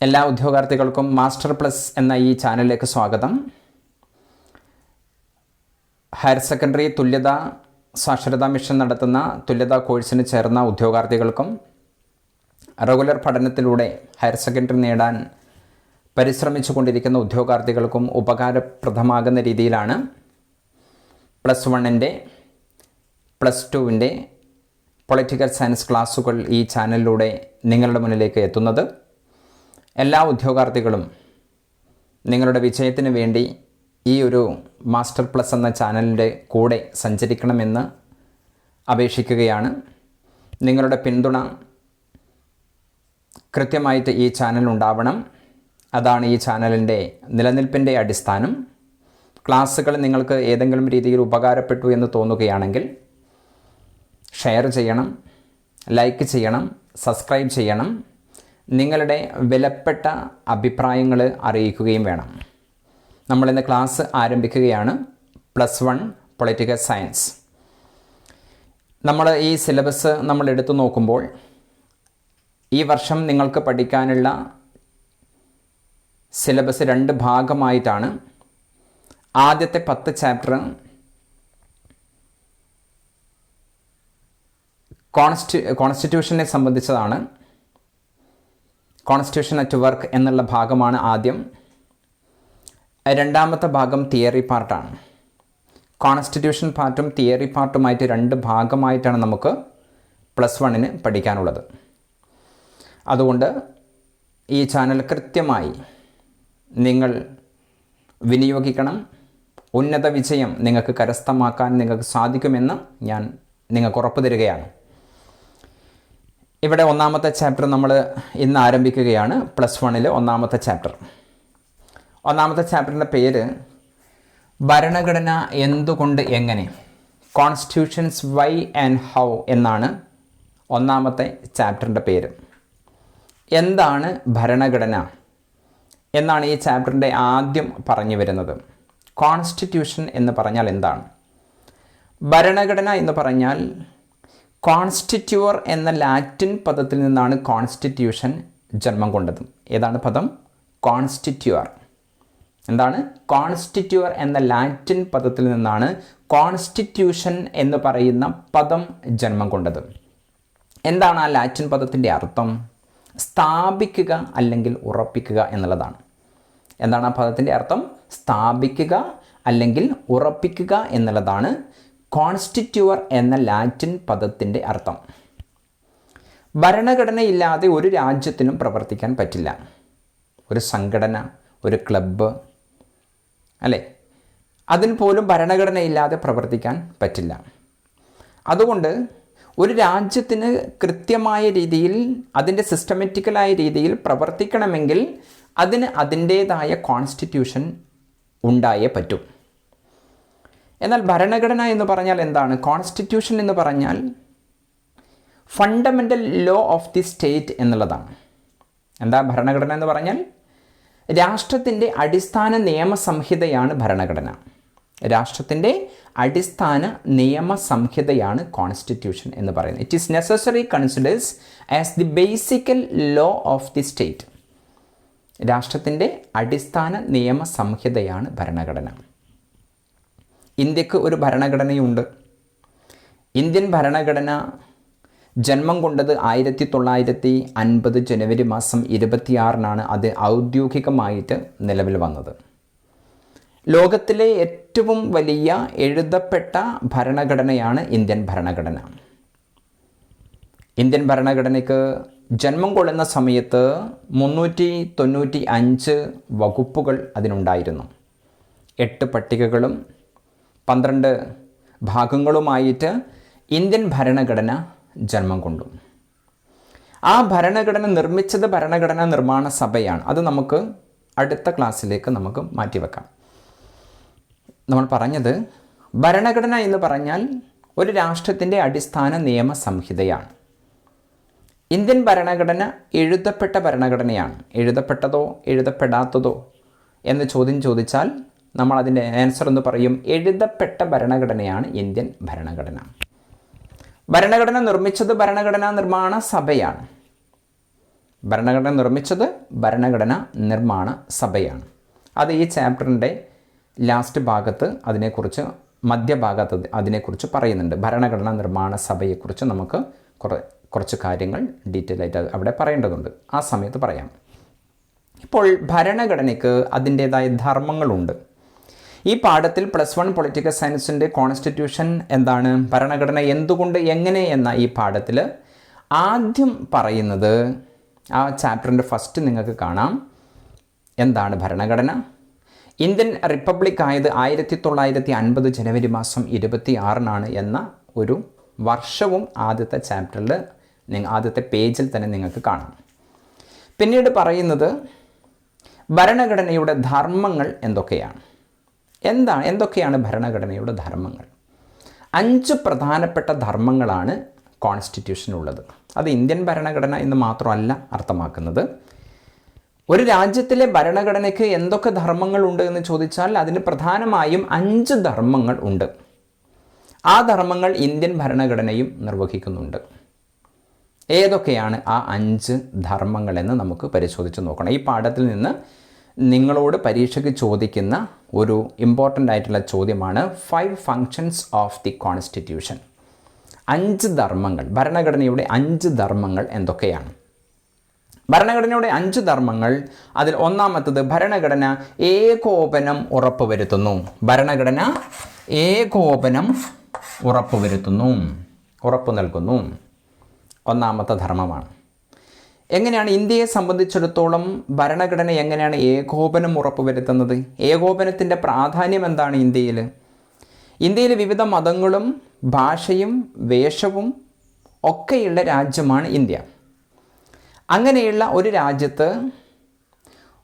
എല്ലാ ഉദ്യോഗാർത്ഥികൾക്കും master plus എന്ന ഈ ചാനലിലേക്ക് സ്വാഗതം. ഹയർ സെക്കൻഡറി തുല്യതാ സാക്ഷരതാ മിഷൻ നടത്തുന്ന തുല്യതാ കോഴ്സിന് ചേർന്ന ഉദ്യോഗാർത്ഥികൾക്കും റെഗുലർ പഠനത്തിലൂടെ ഹയർ സെക്കൻഡറി നേടാൻ പരിശ്രമിച്ചു കൊണ്ടിരിക്കുന്ന ഉദ്യോഗാർത്ഥികൾക്കും ഉപകാരപ്രദമാകുന്ന രീതിയിലാണ് +1-ൻ്റെ +2-ൻ്റെ പൊളിറ്റിക്കൽ സയൻസ് ക്ലാസ്സുകൾ ഈ ചാനലിലൂടെ നിങ്ങളുടെ മുന്നിലേക്ക് എത്തുന്നത്. എല്ലാ ഉദ്യോഗാർത്ഥികളും നിങ്ങളുടെ വിജയത്തിന് വേണ്ടി ഈ ഒരു മാസ്റ്റർ പ്ലസ് എന്ന ചാനലിൻ്റെ കൂടെ സഞ്ചരിക്കണമെന്ന് അപേക്ഷിക്കുകയാണ്. നിങ്ങളുടെ പിന്തുണ കൃത്യമായിട്ട് ഈ ചാനലുണ്ടാവണം. അതാണ് ഈ ചാനലിൻ്റെ നിലനിൽപ്പിൻ്റെ അടിസ്ഥാനം. ക്ലാസ്സുകൾ നിങ്ങൾക്ക് ഏതെങ്കിലും രീതിയിൽ ഉപകാരപ്പെട്ടു എന്ന് തോന്നുകയാണെങ്കിൽ ഷെയർ ചെയ്യണം, ലൈക്ക് ചെയ്യണം, സബ്സ്ക്രൈബ് ചെയ്യണം. നിങ്ങളുടെ വിലപ്പെട്ട അഭിപ്രായങ്ങൾ അറിയിക്കുകയും വേണം. നമ്മളിന്ന് ക്ലാസ് ആരംഭിക്കുകയാണ്. +1 പൊളിറ്റിക്കൽ സയൻസ്. നമ്മൾ ഈ സിലബസ് നമ്മൾ എടുത്തു നോക്കുമ്പോൾ ഈ വർഷം നിങ്ങൾക്ക് പഠിക്കാനുള്ള സിലബസ് 2 ഭാഗമായിട്ടാണ്. ആദ്യത്തെ 10 ചാപ്റ്റർ കോൺസ്റ്റിറ്റ്യൂഷനെ സംബന്ധിച്ചതാണ്. കോൺസ്റ്റിറ്റ്യൂഷൻ അറ്റ് വർക്ക് എന്നുള്ള ഭാഗമാണ് ആദ്യം. രണ്ടാമത്തെ ഭാഗം തിയറി പാർട്ടാണ്. കോൺസ്റ്റിറ്റ്യൂഷൻ പാർട്ടും തിയറി പാർട്ടുമായിട്ട് 2 ഭാഗമായിട്ടാണ് നമുക്ക് +1-ന് പഠിക്കാനുള്ളത്. അതുകൊണ്ട് ഈ ചാനൽ കൃത്യമായി നിങ്ങൾ വിനിയോഗിക്കണം. ഉന്നത വിജയം നിങ്ങൾക്ക് കരസ്ഥമാക്കാൻ നിങ്ങൾക്ക് സാധിക്കുമെന്ന് ഞാൻ നിങ്ങൾക്ക് ഉറപ്പ് തരികയാണ്. ഇവിടെ ഒന്നാമത്തെ ചാപ്റ്റർ നമ്മൾ ഇന്ന് ആരംഭിക്കുകയാണ്. +1-ൽ ഒന്നാമത്തെ ചാപ്റ്റർ. ഒന്നാമത്തെ ചാപ്റ്ററിൻ്റെ പേര് ഭരണഘടന എന്തുകൊണ്ട് എങ്ങനെ, കോൺസ്റ്റിറ്റ്യൂഷൻസ് വൈ ആൻഡ് ഹൗ എന്നാണ് ഒന്നാമത്തെ ചാപ്റ്ററിൻ്റെ പേര്. എന്താണ് ഭരണഘടന എന്നാണ് ഈ ചാപ്റ്ററിൻ്റെ ആദ്യം പറഞ്ഞു വരുന്നത്. കോൺസ്റ്റിറ്റ്യൂഷൻ എന്ന് പറഞ്ഞാൽ എന്താണ്? ഭരണഘടന എന്ന് പറഞ്ഞാൽ കോൺസ്റ്റിറ്റ്യൂർ എന്ന ലാറ്റിൻ പദത്തിൽ നിന്നാണ് കോൺസ്റ്റിറ്റ്യൂഷൻ ജന്മം കൊണ്ടത്. ഏതാണ് പദം? കോൺസ്റ്റിറ്റ്യൂർ. എന്താണ്? കോൺസ്റ്റിറ്റ്യൂർ എന്ന ലാറ്റിൻ പദത്തിൽ നിന്നാണ് കോൺസ്റ്റിറ്റ്യൂഷൻ എന്ന് പറയുന്ന പദം ജന്മം കൊണ്ടത്. എന്താണ് ആ ലാറ്റിൻ പദത്തിൻ്റെ അർത്ഥം? സ്ഥാപിക്കുക അല്ലെങ്കിൽ ഉറപ്പിക്കുക എന്നുള്ളതാണ്. എന്താണ് ആ പദത്തിൻ്റെ അർത്ഥം? സ്ഥാപിക്കുക അല്ലെങ്കിൽ ഉറപ്പിക്കുക എന്നുള്ളതാണ് കോൺസ്റ്റിറ്റ്യൂർ എന്ന ലാറ്റിൻ പദത്തിൻ്റെ അർത്ഥം. ഭരണഘടനയില്ലാതെ ഒരു രാജ്യത്തിനും പ്രവർത്തിക്കാൻ പറ്റില്ല. ഒരു സംഘടന, ഒരു ക്ലബ്ബ്, അല്ലേ, അതിന് പോലും ഭരണഘടനയില്ലാതെ പ്രവർത്തിക്കാൻ പറ്റില്ല. അതുകൊണ്ട് ഒരു രാജ്യത്തിന് കൃത്യമായ രീതിയിൽ അതിൻ്റെ സിസ്റ്റമാറ്റിക്കലായ രീതിയിൽ പ്രവർത്തിക്കണമെങ്കിൽ അതിന് അതിൻ്റേതായ കോൺസ്റ്റിറ്റ്യൂഷൻ ഉണ്ടായേ പറ്റൂ. എന്നാൽ ഭരണഘടന എന്ന് പറഞ്ഞാൽ എന്താണ്? കോൺസ്റ്റിറ്റ്യൂഷൻ എന്ന് പറഞ്ഞാൽ fundamental law of the state എന്നുള്ളതാണ്. എന്താ ഭരണഘടന എന്ന് പറഞ്ഞാൽ? രാഷ്ട്രത്തിൻ്റെ അടിസ്ഥാന നിയമസംഹിതയാണ് ഭരണഘടന. രാഷ്ട്രത്തിൻ്റെ അടിസ്ഥാന നിയമസംഹിതയാണ് കോൺസ്റ്റിറ്റ്യൂഷൻ എന്ന് പറയുന്നത്. It is necessary considers as the basical law of the state. രാഷ്ട്രത്തിൻ്റെ അടിസ്ഥാന നിയമസംഹിതയാണ് ഭരണഘടന. ഇന്ത്യക്ക് ഒരു ഭരണഘടനയുണ്ട്. ഇന്ത്യൻ ഭരണഘടന ജന്മം കൊണ്ടത് 1950 ജനുവരി മാസം 26-നാണ് അത് ഔദ്യോഗികമായിട്ട് നിലവിൽ വന്നത്. ലോകത്തിലെ ഏറ്റവും വലിയ എഴുതപ്പെട്ട ഭരണഘടനയാണ് ഇന്ത്യൻ ഭരണഘടന. ഇന്ത്യൻ ഭരണഘടനയ്ക്ക് ജന്മം കൊള്ളുന്ന സമയത്ത് 395 വകുപ്പുകൾ അതിനുണ്ടായിരുന്നു. 8 പട്ടികകളും 12 ഭാഗങ്ങളുമായിട്ട് ഇന്ത്യൻ ഭരണഘടന ജന്മം കൊണ്ടു. ആ ഭരണഘടന നിർമ്മിച്ചത് ഭരണഘടനാ നിർമ്മാണ സഭയാണ്. അത് നമുക്ക് അടുത്ത ക്ലാസ്സിലേക്ക് നമുക്ക് മാറ്റിവെക്കാം. നമ്മൾ പറഞ്ഞത് ഭരണഘടന എന്ന് പറഞ്ഞാൽ ഒരു രാഷ്ട്രത്തിൻ്റെ അടിസ്ഥാന നിയമസംഹിതയാണ്. ഇന്ത്യൻ ഭരണഘടന എഴുതപ്പെട്ട ഭരണഘടനയാണ്. എഴുതപ്പെട്ടതോ എഴുതപ്പെടാത്തതോ എന്ന് ചോദ്യം ചോദിച്ചാൽ നമ്മൾ അതിൻ്റെ ആൻസർ എന്ന് പറയും, എഴുതപ്പെട്ട ഭരണഘടനയാണ് ഇന്ത്യൻ ഭരണഘടന. ഭരണഘടന നിർമ്മിച്ചത് ഭരണഘടനാ നിർമ്മാണ സഭയാണ്. ഭരണഘടന നിർമ്മിച്ചത് ഭരണഘടനാ നിർമ്മാണ സഭയാണ്. അത് ഈ ചാപ്റ്ററിൻ്റെ ലാസ്റ്റ് ഭാഗത്ത് അതിനെക്കുറിച്ച്, മധ്യഭാഗത്ത് അതിനെക്കുറിച്ച് പറയുന്നുണ്ട്. ഭരണഘടനാ നിർമ്മാണ സഭയെക്കുറിച്ച് നമുക്ക് കുറച്ച് കാര്യങ്ങൾ ഡീറ്റെയിൽ ആയിട്ട് അവിടെ പറയേണ്ടതുണ്ട്. ആ സമയത്ത് പറയാം. ഇപ്പോൾ ഭരണഘടനയ്ക്ക് അതിൻ്റേതായ ധർമ്മങ്ങളുണ്ട്. ഈ പാഠത്തിൽ +1 പൊളിറ്റിക്കൽ സയൻസിൻ്റെ കോൺസ്റ്റിറ്റ്യൂഷൻ എന്താണ്, ഭരണഘടന എന്തുകൊണ്ട്, എങ്ങനെ എന്ന ഈ പാഠത്തിൽ ആദ്യം പറയുന്നത്, ആ ചാപ്റ്ററിൻ്റെ ഫസ്റ്റ് നിങ്ങൾക്ക് കാണാം, എന്താണ് ഭരണഘടന. ഇന്ത്യൻ റിപ്പബ്ലിക് ആയത് 1950 ജനുവരി മാസം 26 എന്ന ഒരു വർഷവും ആദ്യത്തെ ചാപ്റ്ററിൽ, ആദ്യത്തെ പേജിൽ തന്നെ നിങ്ങൾക്ക് കാണാം. പിന്നീട് പറയുന്നത് ഭരണഘടനയുടെ ധർമ്മങ്ങൾ എന്തൊക്കെയാണ്. എന്തൊക്കെയാണ് ഭരണഘടനയുടെ ധർമ്മങ്ങൾ? 5 പ്രധാനപ്പെട്ട ധർമ്മങ്ങളാണ് കോൺസ്റ്റിറ്റ്യൂഷനുള്ളത്. അത് ഇന്ത്യൻ ഭരണഘടന എന്ന് മാത്രമല്ല അർത്ഥമാക്കുന്നത്. ഒരു രാജ്യത്തിലെ ഭരണഘടനയ്ക്ക് എന്തൊക്കെ ധർമ്മങ്ങളുണ്ട് എന്ന് ചോദിച്ചാൽ അതിന് പ്രധാനമായും 5 ധർമ്മങ്ങൾ ഉണ്ട്. ആ ധർമ്മങ്ങൾ ഇന്ത്യൻ ഭരണഘടനയും നിർവഹിക്കുന്നുണ്ട്. ഏതൊക്കെയാണ് ആ 5 ധർമ്മങ്ങളെന്ന് നമുക്ക് പരിശോധിച്ച് നോക്കണം. ഈ പാഠത്തിൽ നിന്ന് നിങ്ങളോട് പരീക്ഷയ്ക്ക് ചോദിക്കുന്ന ഒരു ഇമ്പോർട്ടൻ്റ് ആയിട്ടുള്ള ചോദ്യമാണ് 5 ഫങ്ഷൻസ് ഓഫ് ദി കോൺസ്റ്റിറ്റ്യൂഷൻ. 5 ധർമ്മങ്ങൾ, ഭരണഘടനയുടെ 5 ധർമ്മങ്ങൾ എന്തൊക്കെയാണ്? ഭരണഘടനയുടെ 5 ധർമ്മങ്ങൾ, അതിൽ ഒന്നാമത്തത് ഭരണഘടന ഏകോപനം ഉറപ്പുവരുത്തുന്നു. ഭരണഘടന ഏകോപനം ഉറപ്പു നൽകുന്നു. ഒന്നാമത്തെ ധർമ്മമാണ്. എങ്ങനെയാണ് ഇന്ത്യയെ സംബന്ധിച്ചിടത്തോളം ഭരണഘടന എങ്ങനെയാണ് ഏകോപനം ഉറപ്പുവരുത്തുന്നത്? ഏകോപനത്തിൻ്റെ പ്രാധാന്യം എന്താണ് ഇന്ത്യയിൽ? ഇന്ത്യയിൽ വിവിധ മതങ്ങളും ഭാഷയും വേഷവും ഒക്കെയുള്ള രാജ്യമാണ് ഇന്ത്യ. അങ്ങനെയുള്ള ഒരു രാജ്യത്ത്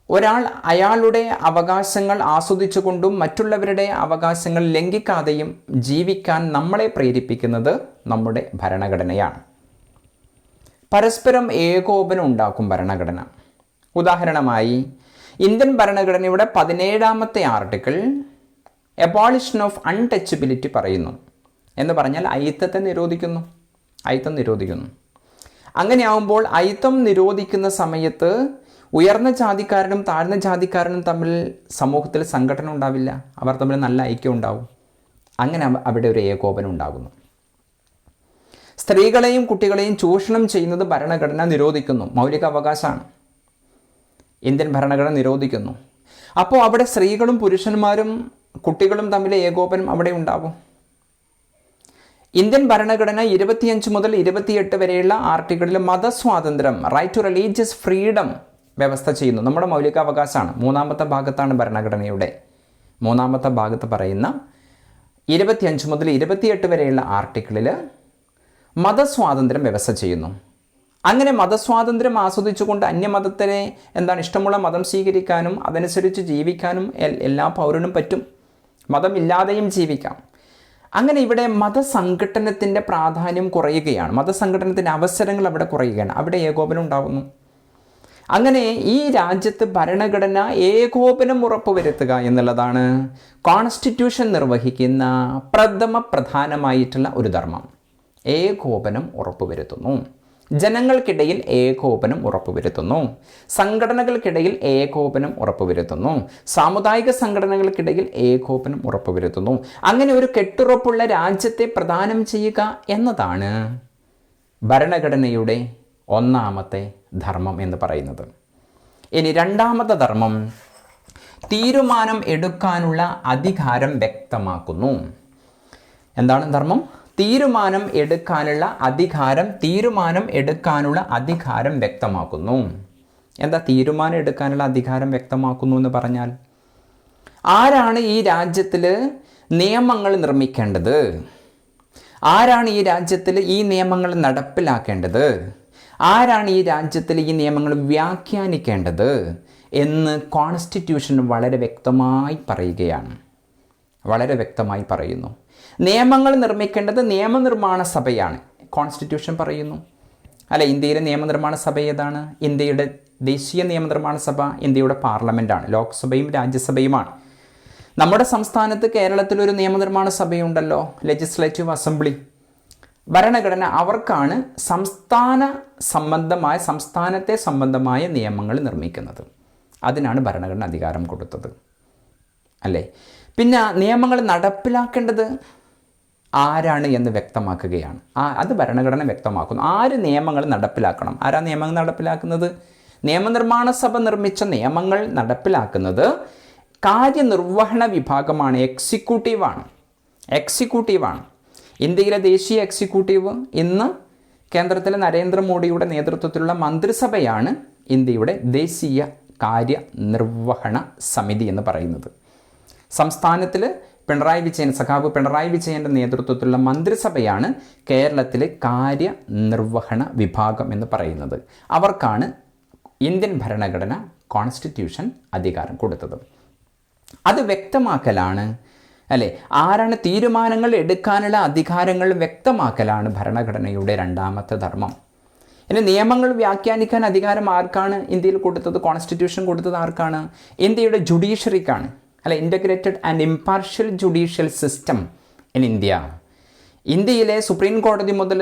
ഒരാൾ അയാളുടെ അവകാശങ്ങൾ ആസ്വദിച്ചുകൊണ്ടും മറ്റുള്ളവരുടെ അവകാശങ്ങൾ ലംഘിക്കാതെയും ജീവിക്കാൻ നമ്മളെ പ്രേരിപ്പിക്കുന്നത് നമ്മുടെ ഭരണഘടനയാണ്. പരസ്പരം ഏകോപനം ഉണ്ടാക്കും ഭരണഘടന. ഉദാഹരണമായി ഇന്ത്യൻ ഭരണഘടനയുടെ 17ാമത്തെ ആർട്ടിക്കിൾ എബോളിഷൻ ഓഫ് അൺടച്ചബിലിറ്റി പറയുന്നു. എന്ന് പറഞ്ഞാൽ അയിത്തത്തെ നിരോധിക്കുന്നു. അങ്ങനെയാവുമ്പോൾ അയിത്തം നിരോധിക്കുന്ന സമയത്ത് ഉയർന്ന ജാതിക്കാരനും താഴ്ന്ന ജാതിക്കാരനും തമ്മിൽ സമൂഹത്തിൽ സംഘടന ഉണ്ടാവില്ല. അവർ തമ്മിൽ നല്ല ഐക്യം ഉണ്ടാവും. അങ്ങനെ അവിടെ ഒരു ഏകോപനം ഉണ്ടാകുന്നു. സ്ത്രീകളെയും കുട്ടികളെയും ചൂഷണം ചെയ്യുന്നത് ഭരണഘടന നിരോധിക്കുന്നു. മൗലിക അവകാശമാണ്. ഇന്ത്യൻ ഭരണഘടന നിരോധിക്കുന്നു. അപ്പോൾ അവിടെ സ്ത്രീകളും പുരുഷന്മാരും കുട്ടികളും തമ്മിൽ ഏകോപനം അവിടെ ഉണ്ടാകും. ഇന്ത്യൻ ഭരണഘടന 25 മുതൽ 28 വരെയുള്ള ആർട്ടിക്കിളിൽ മതസ്വാതന്ത്ര്യം, റൈറ്റ് ടു റിലീജിയസ് ഫ്രീഡം വ്യവസ്ഥ ചെയ്യുന്നു. നമ്മുടെ മൗലിക അവകാശമാണ്. 3ാമത്തെ ഭാഗത്താണ് ഭരണഘടനയുടെ 3ാമത്തെ ഭാഗത്ത് പറയുന്ന 25 മുതൽ 28 വരെയുള്ള ആർട്ടിക്കിളിൽ മതസ്വാതന്ത്ര്യം വ്യവസ്ഥ ചെയ്യുന്നു. അങ്ങനെ മതസ്വാതന്ത്ര്യം ആസ്വദിച്ചുകൊണ്ട് അന്യമതത്തിനെ ഇഷ്ടമുള്ള മതം സ്വീകരിക്കാനും അതനുസരിച്ച് ജീവിക്കാനും എല്ലാ പൗരനും പറ്റും. മതമില്ലാതെയും ജീവിക്കാം. അങ്ങനെ ഇവിടെ മതസംഘടനത്തിൻ്റെ പ്രാധാന്യം കുറയുകയാണ്. മതസംഘടനത്തിൻ്റെ അവസരങ്ങൾ അവിടെ കുറയുകയാണ്. അവിടെ ഏകോപനം ഉണ്ടാകുന്നു. അങ്ങനെ ഈ രാജ്യത്ത് ഭരണഘടന ഏകോപനം ഉറപ്പുവരുത്തുക എന്നുള്ളതാണ് കോൺസ്റ്റിറ്റ്യൂഷൻ നിർവഹിക്കുന്ന പ്രധാനമായിട്ടുള്ള ഒരു ധർമ്മം. ഏകോപനം ഉറപ്പുവരുത്തുന്നു. ജനങ്ങൾക്കിടയിൽ ഏകോപനം ഉറപ്പുവരുത്തുന്നു. സംഘടനകൾക്കിടയിൽ ഏകോപനം ഉറപ്പുവരുത്തുന്നു. സാമുദായിക സംഘടനകൾക്കിടയിൽ ഏകോപനം ഉറപ്പുവരുത്തുന്നു. അങ്ങനെ ഒരു കെട്ടുറപ്പുള്ള രാജ്യത്തെ പ്രദാനം ചെയ്യുക എന്നതാണ് ഭരണഘടനയുടെ 1ാമത്തെ ധർമ്മം എന്ന് പറയുന്നത്. ഇനി 2ാമത്തെ ധർമ്മം തീരുമാനം എടുക്കാനുള്ള അധികാരം വ്യക്തമാക്കുന്നു. എന്താണ് ധർമ്മം? തീരുമാനം എടുക്കാനുള്ള അധികാരം വ്യക്തമാക്കുന്നു. എന്താ തീരുമാനം എടുക്കാനുള്ള അധികാരം വ്യക്തമാക്കുന്നു എന്ന് പറഞ്ഞാൽ? ആരാണ് ഈ രാജ്യത്തിൽ നിയമങ്ങൾ നിർമ്മിക്കേണ്ടത്? ആരാണ് ഈ രാജ്യത്തിൽ ഈ നിയമങ്ങൾ നടപ്പിലാക്കേണ്ടത്? ആരാണ് ഈ രാജ്യത്തിൽ ഈ നിയമങ്ങൾ വ്യാഖ്യാനിക്കേണ്ടത് എന്ന് കോൺസ്റ്റിറ്റ്യൂഷൻ വളരെ വ്യക്തമായി പറയുന്നു. നിയമങ്ങൾ നിർമ്മിക്കേണ്ടത് നിയമനിർമ്മാണ സഭയാണ്. കോൺസ്റ്റിറ്റ്യൂഷൻ പറയുന്നു. അല്ല, ഇന്ത്യയിലെ നിയമനിർമ്മാണ സഭ ഏതാണ്? ഇന്ത്യയുടെ ദേശീയ നിയമനിർമ്മാണ സഭ ഇന്ത്യയുടെ പാർലമെൻറ്റാണ്. ലോക്സഭയും രാജ്യസഭയുമാണ്. നമ്മുടെ സംസ്ഥാനത്ത് കേരളത്തിലൊരു നിയമനിർമ്മാണ സഭയുണ്ടല്ലോ, ലെജിസ്ലേറ്റീവ് അസംബ്ലി. ഭരണഘടന അവർക്കാണ് സംസ്ഥാനത്തെ സംബന്ധമായ നിയമങ്ങൾ നിർമ്മിക്കുന്നത്. അതിനാണ് ഭരണഘടന അധികാരം കൊടുത്തത്, അല്ലേ? പിന്നെ നിയമങ്ങൾ നടപ്പിലാക്കേണ്ടത് ആരാണ് എന്ന് വ്യക്തമാക്കുകയാണ്. അത് ഭരണഘടന വ്യക്തമാക്കുന്നു. ആര് നിയമങ്ങൾ നടപ്പിലാക്കണം? ആരാ നിയമങ്ങൾ നടപ്പിലാക്കുന്നത്? നിയമനിർമ്മാണ സഭ നിർമ്മിച്ച നിയമങ്ങൾ നടപ്പിലാക്കുന്നത് കാര്യനിർവഹണ വിഭാഗമാണ്, എക്സിക്യൂട്ടീവാണ്. ഇന്ത്യയിലെ ദേശീയ എക്സിക്യൂട്ടീവ് ഇന്ന് കേന്ദ്രത്തിലെ നരേന്ദ്രമോദിയുടെ നേതൃത്വത്തിലുള്ള മന്ത്രിസഭയാണ് ഇന്ത്യയുടെ ദേശീയ കാര്യനിർവഹണ സമിതി എന്ന് പറയുന്നത്. സംസ്ഥാനത്തിൽ സഖാവ് പിണറായി വിജയൻ്റെ നേതൃത്വത്തിലുള്ള മന്ത്രിസഭയാണ് കേരളത്തിലെ കാര്യനിർവഹണ വിഭാഗം എന്ന് പറയുന്നത്. അവർക്കാണ് ഇന്ത്യൻ ഭരണഘടന കോൺസ്റ്റിറ്റ്യൂഷൻ അധികാരം കൊടുത്തത്. അത് വ്യക്തമാക്കലാണ്, അല്ലേ? ആരാണ് തീരുമാനങ്ങൾ എടുക്കാനുള്ള അധികാരങ്ങൾ വ്യക്തമാക്കലാണ് ഭരണഘടനയുടെ രണ്ടാമത്തെ ധർമ്മം. ഇനി നിയമങ്ങൾ വ്യാഖ്യാനിക്കാൻ അധികാരം ആർക്കാണ് ഇന്ത്യയിൽ കൊടുത്തത്? കോൺസ്റ്റിറ്റ്യൂഷൻ കൊടുത്തത് ആർക്കാണ്? ഇന്ത്യയുടെ ജുഡീഷ്യറിക്കാണ്, അല്ലെ? Integrated and impartial judicial system in ഇന്ത്യയിലെ സുപ്രീം കോടതി മുതൽ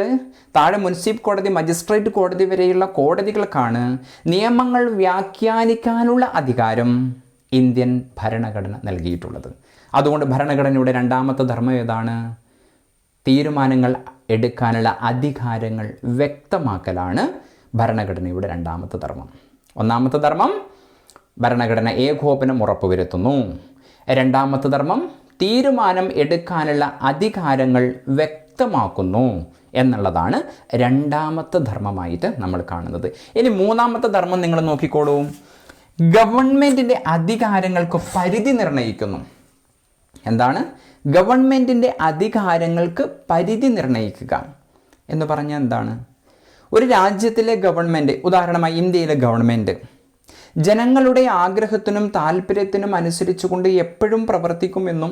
താഴെ മുനിസിപ്പൽ കോടതി, മജിസ്ട്രേറ്റ് കോടതി വരെയുള്ള കോടതികൾക്കാണ് നിയമങ്ങൾ വ്യാഖ്യാനിക്കാനുള്ള അധികാരം ഇന്ത്യൻ ഭരണഘടന നൽകിയിട്ടുള്ളത്. അതുകൊണ്ട് ഭരണഘടനയുടെ രണ്ടാമത്തെ ധർമ്മം ഏതാണ്? തീരുമാനങ്ങൾ എടുക്കാനുള്ള അധികാരങ്ങൾ വ്യക്തമാക്കലാണ് ഭരണഘടനയുടെ രണ്ടാമത്തെ ധർമ്മം. ഒന്നാമത്തെ ധർമ്മം ഭരണഘടന ഏകോപനം ഉറപ്പുവരുത്തുന്നു. രണ്ടാമത്തെ ധർമ്മം തീരുമാനം എടുക്കാനുള്ള അധികാരങ്ങൾ വ്യക്തമാക്കുന്നു എന്നുള്ളതാണ് രണ്ടാമത്തെ ധർമ്മമായിട്ട് നമ്മൾ കാണുന്നത്. ഇനി മൂന്നാമത്തെ ധർമ്മം നിങ്ങൾ നോക്കിക്കോളൂ. ഗവൺമെൻറ്റിൻ്റെ അധികാരങ്ങൾക്ക് പരിധി നിർണ്ണയിക്കുന്നു. എന്താണ്? ഗവൺമെൻറ്റിൻ്റെ അധികാരങ്ങൾക്ക് പരിധി നിർണ്ണയിക്കുക എന്ന് പറഞ്ഞാൽ എന്താണ്? ഒരു രാജ്യത്തിലെ ഗവൺമെൻറ്, ഉദാഹരണമായി ഇന്ത്യയിലെ ഗവൺമെൻറ് ജനങ്ങളുടെ ആഗ്രഹത്തിനും താല്പര്യത്തിനും അനുസരിച്ചുകൊണ്ട് എപ്പോഴും പ്രവർത്തിക്കുമെന്നും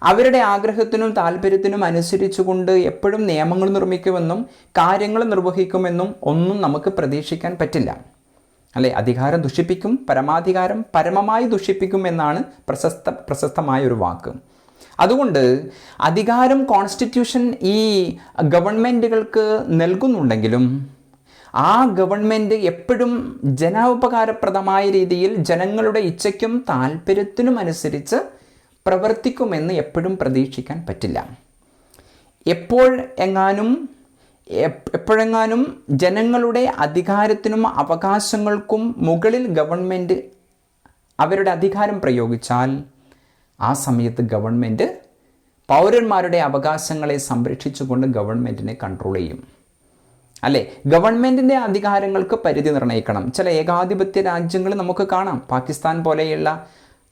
അവരുടെ ആഗ്രഹത്തിനും താല്പര്യത്തിനും അനുസരിച്ചുകൊണ്ട് എപ്പോഴും നിയമങ്ങൾ നിർമ്മിക്കുമെന്നും കാര്യങ്ങൾ നിർവഹിക്കുമെന്നും ഒന്നും നമുക്ക് പ്രതീക്ഷിക്കാൻ പറ്റില്ല, അല്ലേ? അധികാരം ദുഷിപ്പിക്കും, പരമാധികാരം പരമമായി ദുഷിപ്പിക്കും എന്നാണ് പ്രശസ്തമായൊരു വാക്ക്. അതുകൊണ്ട് അധികാരം കോൺസ്റ്റിറ്റ്യൂഷൻ ഈ ഗവൺമെൻറ്റുകൾക്ക് നൽകുന്നുണ്ടെങ്കിലും ആ ഗവൺമെൻറ് എപ്പോഴും ജനോപകാരപ്രദമായ രീതിയിൽ ജനങ്ങളുടെ ഇച്ഛയ്ക്കും താല്പര്യത്തിനും അനുസരിച്ച് പ്രവർത്തിക്കുമെന്ന് എപ്പോഴും പ്രതീക്ഷിക്കാൻ പറ്റില്ല. എപ്പോഴെങ്ങാനും ജനങ്ങളുടെ അധികാരത്തിനും അവകാശങ്ങൾക്കും മുകളിൽ ഗവൺമെൻറ് അവരുടെ അധികാരം പ്രയോഗിച്ചാൽ ആ സമയത്ത് ഗവൺമെൻറ് പൗരന്മാരുടെ അവകാശങ്ങളെ സംരക്ഷിച്ചുകൊണ്ട് ഗവൺമെൻറ്റിനെ കൺട്രോൾ ചെയ്യും, അല്ലേ? ഗവൺമെൻറ്റിൻ്റെ അധികാരങ്ങൾക്ക് പരിധി നിർണ്ണയിക്കണം. ചില ഏകാധിപത്യ രാജ്യങ്ങൾ നമുക്ക് കാണാം. പാകിസ്ഥാൻ പോലെയുള്ള,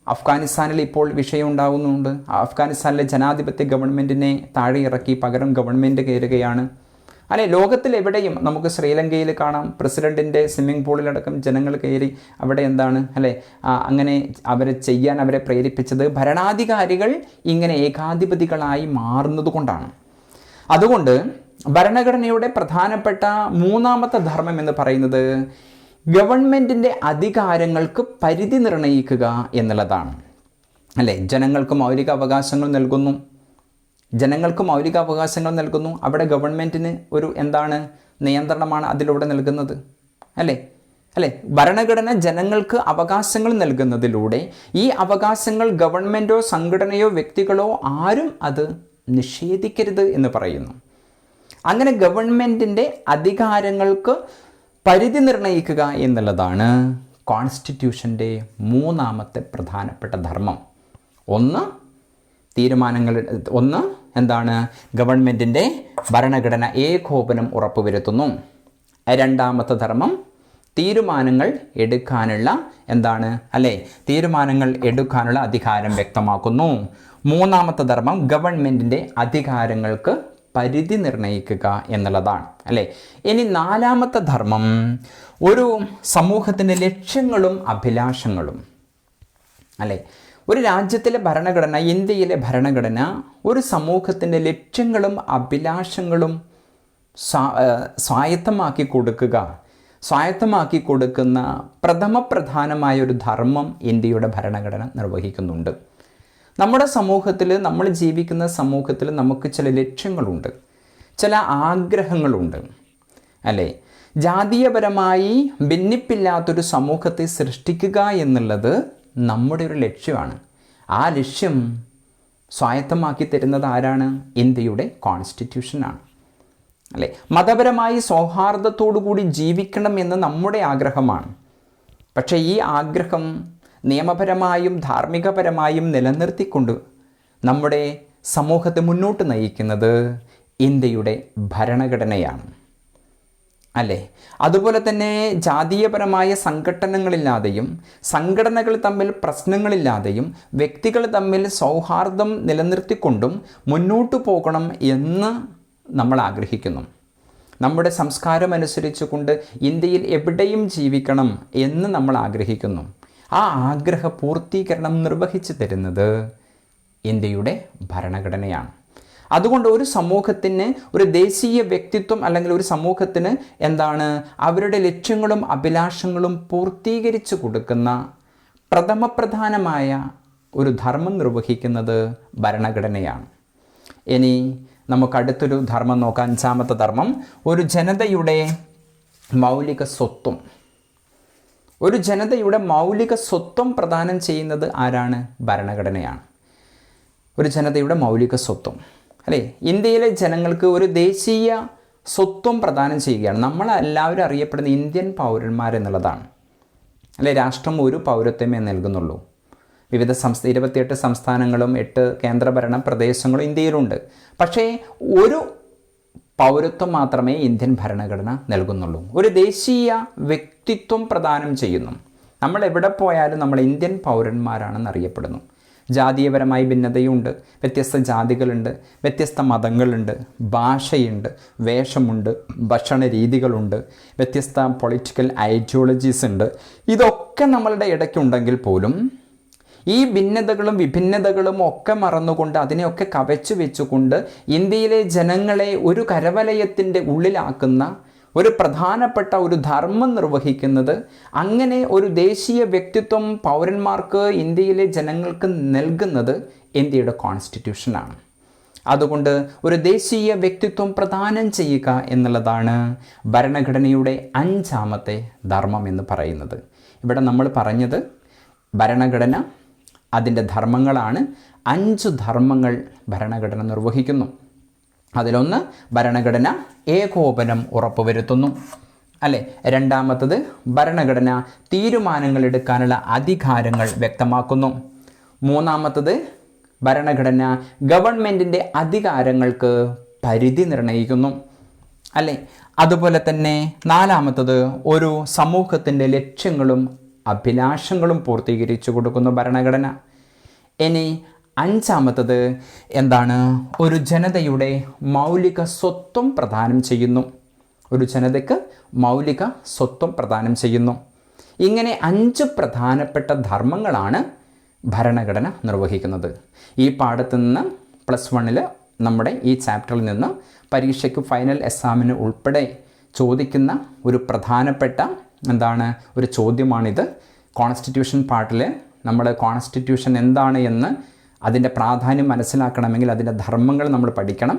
അഫ്ഗാനിസ്ഥാനിൽ ഇപ്പോൾ വിഷയം ഉണ്ടാകുന്നുണ്ട്. അഫ്ഗാനിസ്ഥാനിലെ ജനാധിപത്യ ഗവൺമെൻറ്റിനെ താഴെ ഇറക്കി പകരം ഗവൺമെൻറ് കയറുകയാണ്, അല്ലെ? ലോകത്തിൽ എവിടെയും നമുക്ക് ശ്രീലങ്കയിൽ കാണാം. പ്രസിഡൻറ്റിൻ്റെ സ്വിമ്മിംഗ് പൂളിലടക്കം ജനങ്ങൾ കയറി അവിടെ എന്താണ്, അല്ലേ? അങ്ങനെ അവരെ പ്രേരിപ്പിച്ചത് ഭരണാധികാരികൾ ഇങ്ങനെ ഏകാധിപതികളായി മാറുന്നത് കൊണ്ടാണ്. അതുകൊണ്ട് ഭരണഘടനയുടെ പ്രധാനപ്പെട്ട മൂന്നാമത്തെ ധർമ്മം എന്ന് പറയുന്നത് ഗവൺമെൻറ്റിൻ്റെ അധികാരങ്ങൾക്ക് പരിധി നിർണ്ണയിക്കുക എന്നുള്ളതാണ്, അല്ലേ? ജനങ്ങൾക്ക് മൗലിക അവകാശങ്ങൾ നൽകുന്നു. അവിടെ ഗവൺമെൻറ്റിന് ഒരു നിയന്ത്രണമാണ് അതിലൂടെ നൽകുന്നത്, അല്ലേ? ഭരണഘടന ജനങ്ങൾക്ക് അവകാശങ്ങൾ നൽകുന്നതിലൂടെ ഈ അവകാശങ്ങൾ ഗവൺമെൻറ്റോ സംഘടനയോ വ്യക്തികളോ ആരും അത് നിഷേധിക്കരുത് എന്ന് പറയുന്നു. അങ്ങനെ ഗവൺമെൻറ്റിൻ്റെ അധികാരങ്ങൾക്ക് പരിധി നിർണ്ണയിക്കുക എന്നുള്ളതാണ് കോൺസ്റ്റിറ്റ്യൂഷൻ്റെ മൂന്നാമത്തെ പ്രധാനപ്പെട്ട ധർമ്മം. ഗവൺമെൻറ്റിൻ്റെ ഭരണഘടന ഏകോപനം ഉറപ്പുവരുത്തുന്നു. രണ്ടാമത്തെ ധർമ്മം തീരുമാനങ്ങൾ എടുക്കാനുള്ള അധികാരം വ്യക്തമാക്കുന്നു. മൂന്നാമത്തെ ധർമ്മം ഗവൺമെൻറ്റിൻ്റെ അധികാരങ്ങൾക്ക് പരിധി നിർണ്ണയിക്കുക എന്നുള്ളതാണ്, അല്ലേ? ഇനി നാലാമത്തെ ധർമ്മം ഒരു സമൂഹത്തിൻ്റെ ലക്ഷ്യങ്ങളും അഭിലാഷങ്ങളും, അല്ലേ? ഒരു രാജ്യത്തിലെ ഭരണഘടന, ഇന്ത്യയിലെ ഭരണഘടന ഒരു സമൂഹത്തിൻ്റെ ലക്ഷ്യങ്ങളും അഭിലാഷങ്ങളും സ്വായത്തമാക്കി കൊടുക്കുന്ന പ്രധാനമായൊരു ധർമ്മം ഇന്ത്യയുടെ ഭരണഘടന നിർവഹിക്കുന്നുണ്ട്. നമ്മുടെ സമൂഹത്തിൽ, നമ്മൾ ജീവിക്കുന്ന സമൂഹത്തിൽ നമുക്ക് ചില ലക്ഷ്യങ്ങളുണ്ട്, ചില ആഗ്രഹങ്ങളുണ്ട് അല്ലേ? ജാതീയപരമായി ഭിന്നിപ്പില്ലാത്തൊരു സമൂഹത്തെ സൃഷ്ടിക്കുക എന്നുള്ളത് നമ്മുടെ ഒരു ലക്ഷ്യമാണ്. ആ ലക്ഷ്യം സ്വായത്തമാക്കി തരുന്നത് ആരാണ്? ഇന്ത്യയുടെ കോൺസ്റ്റിറ്റ്യൂഷനാണ് അല്ലേ? മതപരമായി സൗഹാർദ്ദത്തോടു കൂടി ജീവിക്കണം എന്ന് നമ്മുടെ ആഗ്രഹമാണ്. പക്ഷേ ഈ ആഗ്രഹം നിയമപരമായും ധാർമ്മികപരമായും നിലനിർത്തിക്കൊണ്ട് നമ്മുടെ സമൂഹത്തെ മുന്നോട്ട് നയിക്കുന്നത് ഇന്ത്യയുടെ ഭരണഘടനയാണ് അല്ലേ? അതുപോലെ തന്നെ ജാതീയപരമായ സംഘടനകളില്ലാതെയും സംഘടനകൾ തമ്മിൽ പ്രശ്നങ്ങളില്ലാതെയും വ്യക്തികൾ തമ്മിൽ സൗഹാർദ്ദം നിലനിർത്തിക്കൊണ്ടും മുന്നോട്ട് പോകണം എന്ന് നമ്മൾ ആഗ്രഹിക്കുന്നു. നമ്മുടെ സംസ്കാരം അനുസരിച്ചുകൊണ്ട് ഇന്ത്യയിൽ എവിടെയും ജീവിക്കണം എന്ന് നമ്മൾ ആഗ്രഹിക്കുന്നു. ആ ആഗ്രഹ പൂർത്തീകരണം നിർവഹിച്ചു തരുന്നത് ഇന്ത്യയുടെ ഭരണഘടനയാണ്. അതുകൊണ്ട് ഒരു സമൂഹത്തിന് ഒരു ദേശീയ വ്യക്തിത്വം അല്ലെങ്കിൽ ഒരു സമൂഹത്തിന് അവരുടെ ലക്ഷ്യങ്ങളും അഭിലാഷങ്ങളും പൂർത്തീകരിച്ചു കൊടുക്കുന്ന പ്രഥമപ്രധാനമായ ഒരു ധർമ്മം നിർവഹിക്കുന്നത് ഭരണഘടനയാണ്. ഇനി നമുക്ക് അടുത്തൊരു ധർമ്മം നോക്കാം. 5ാമത്തെ ധർമ്മം, ഒരു ജനതയുടെ മൗലിക സ്വത്വം. ഒരു ജനതയുടെ മൗലിക സ്വത്വം പ്രദാനം ചെയ്യുന്നത് ആരാണ്? ഭരണഘടനയാണ്. ഒരു ജനതയുടെ മൗലിക സ്വത്വം അല്ലേ? ഇന്ത്യയിലെ ജനങ്ങൾക്ക് ഒരു ദേശീയ സ്വത്വം പ്രദാനം ചെയ്യുകയാണ്. നമ്മളെല്ലാവരും അറിയപ്പെടുന്ന ഇന്ത്യൻ പൗരന്മാരെന്നുള്ളതാണ് അല്ലേ? രാഷ്ട്രം ഒരു പൗരത്വമേ നൽകുന്നുള്ളൂ. വിവിധ 28 സംസ്ഥാനങ്ങളും 8 കേന്ദ്രഭരണ പ്രദേശങ്ങളും ഇന്ത്യയിലുണ്ട്. പക്ഷേ ഒരു പൗരത്വം മാത്രമേ ഇന്ത്യൻ ഭരണഘടന നൽകുന്നുള്ളൂ. ഒരു ദേശീയ വ്യക്തിത്വം പ്രദാനം ചെയ്യുന്നു. നമ്മൾ എവിടെ പോയാലും നമ്മൾ ഇന്ത്യൻ പൗരന്മാരാണെന്ന് അറിയപ്പെടുന്നു. ജാതീയപരമായി ഭിന്നതയുണ്ട്, വ്യത്യസ്ത ജാതികളുണ്ട്, വ്യത്യസ്ത മതങ്ങളുണ്ട്, ഭാഷയുണ്ട്, വേഷമുണ്ട്, ഭക്ഷണ രീതികളുണ്ട്, വ്യത്യസ്ത പൊളിറ്റിക്കൽ ഐഡിയോളജീസ് ഉണ്ട്. ഇതൊക്കെ നമ്മളുടെ ഇടയ്ക്കുണ്ടെങ്കിൽ പോലും ഈ ഭിന്നതകളും വിഭിന്നതകളും ഒക്കെ മറന്നുകൊണ്ട് അതിനെയൊക്കെ കവച്ചു വെച്ചുകൊണ്ട് ഇന്ത്യയിലെ ജനങ്ങളെ ഒരു കരവലയത്തിൻ്റെ ഉള്ളിലാക്കുന്ന ഒരു പ്രധാനപ്പെട്ട ഒരു ധർമ്മം നിർവഹിക്കുന്നത്, അങ്ങനെ ഒരു ദേശീയ വ്യക്തിത്വം പൗരന്മാർക്ക് ഇന്ത്യയിലെ ജനങ്ങൾക്ക് നൽകുന്നത് ഇന്ത്യയുടെ കോൺസ്റ്റിറ്റ്യൂഷനാണ്. അതുകൊണ്ട് ഒരു ദേശീയ വ്യക്തിത്വം പ്രദാനം ചെയ്യുക എന്നുള്ളതാണ് ഭരണഘടനയുടെ 5ാമത്തെ ധർമ്മം എന്ന് പറയുന്നത്. ഇവിടെ നമ്മൾ പറഞ്ഞത് ഭരണഘടന അതിൻ്റെ ധർമ്മങ്ങളാണ്. 5 ധർമ്മങ്ങൾ ഭരണഘടന നിർവഹിക്കുന്നു. അതിലൊന്ന്, ഭരണഘടന ഏകോപനം ഉറപ്പുവരുത്തുന്നു അല്ലേ? 2ാമത്തത്, ഭരണഘടന തീരുമാനങ്ങൾ എടുക്കാനുള്ള അധികാരങ്ങൾ വ്യക്തമാക്കുന്നു. 3ാമത്തത്, ഭരണഘടന ഗവൺമെൻറ്റിൻ്റെ അധികാരങ്ങൾക്ക് പരിധി നിർണ്ണയിക്കുന്നു അല്ലേ? അതുപോലെ തന്നെ 4ാമത്തത്, ഒരു സമൂഹത്തിൻ്റെ ലക്ഷ്യങ്ങളും അഭിലാഷങ്ങളും പൂർത്തീകരിച്ചു കൊടുക്കുന്നു ഭരണഘടന. ഇനി 5ാമത്തത് ഒരു ജനതയുടെ മൗലിക സ്വത്വം പ്രദാനം ചെയ്യുന്നു. ഒരു ജനതയ്ക്ക് മൗലിക സ്വത്വം പ്രദാനം ചെയ്യുന്നു. ഇങ്ങനെ 5 പ്രധാനപ്പെട്ട ധർമ്മങ്ങളാണ് ഭരണഘടന നിർവഹിക്കുന്നത്. ഈ പാഠത്തു നിന്ന് +1 നമ്മുടെ ഈ ചാപ്റ്ററിൽ നിന്ന് പരീക്ഷയ്ക്ക് ഫൈനൽ എക്സാമിന് ഉൾപ്പെടെ ചോദിക്കുന്ന ഒരു പ്രധാനപ്പെട്ട ഒരു ചോദ്യമാണിത്. കോൺസ്റ്റിറ്റ്യൂഷൻ പാർട്ടിൽ നമ്മൾ കോൺസ്റ്റിറ്റ്യൂഷൻ എന്താണ് എന്ന് അതിൻ്റെ പ്രാധാന്യം മനസ്സിലാക്കണമെങ്കിൽ അതിൻ്റെ ധർമ്മങ്ങൾ നമ്മൾ പഠിക്കണം.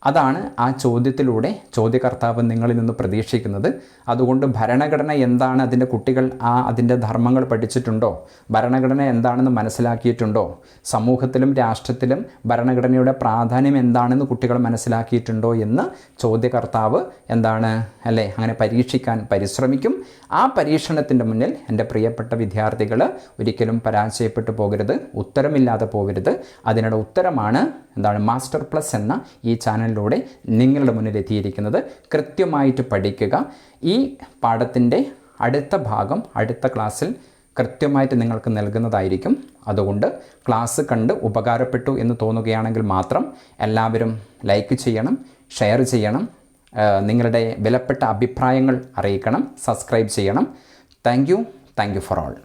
അതാണ് ആ ചോദ്യത്തിലൂടെ ചോദ്യകർത്താവ് നിങ്ങളിൽ നിന്ന് പ്രതീക്ഷിക്കുന്നത്. അതുകൊണ്ട് ഭരണഘടന എന്താണ്, അതിൻ്റെ കുട്ടികൾ അതിൻ്റെ ധർമ്മങ്ങൾ പഠിച്ചിട്ടുണ്ടോ? ഭരണഘടന എന്താണെന്ന് മനസ്സിലാക്കിയിട്ടുണ്ടോ? സമൂഹത്തിലും രാഷ്ട്രത്തിലും ഭരണഘടനയുടെ പ്രാധാന്യം എന്താണെന്ന് കുട്ടികൾ മനസ്സിലാക്കിയിട്ടുണ്ടോ എന്ന് ചോദ്യകർത്താവ് അങ്ങനെ പരീക്ഷിക്കാൻ പരിശ്രമിക്കും. ആ പരീക്ഷണത്തിൻ്റെ മുന്നിൽ എൻ്റെ പ്രിയപ്പെട്ട വിദ്യാർത്ഥികൾ ഒരിക്കലും പരാജയപ്പെട്ടു പോകരുത്, ഉത്തരമില്ലാതെ പോകരുത്. അതിനുള്ള ഉത്തരമാണ് മാസ്റ്റർ പ്ലസ് എന്ന ഈ ചാനലിലൂടെ നിങ്ങളുടെ മുന്നിൽ എത്തിയിരിക്കുന്നത്. കൃത്യമായിട്ട് പഠിക്കുക. ഈ പാഠത്തിൻ്റെ അടുത്ത ഭാഗം അടുത്ത ക്ലാസ്സിൽ കൃത്യമായിട്ട് നിങ്ങൾക്ക് നൽകുന്നതായിരിക്കും. അതുകൊണ്ട് ക്ലാസ് കണ്ട് ഉപകാരപ്പെട്ടു എന്ന് തോന്നുകയാണെങ്കിൽ മാത്രം എല്ലാവരും ലൈക്ക് ചെയ്യണം, ഷെയർ ചെയ്യണം, നിങ്ങളുടെ വിലപ്പെട്ട അഭിപ്രായങ്ങൾ അറിയിക്കണം, സബ്സ്ക്രൈബ് ചെയ്യണം. Thank you for all.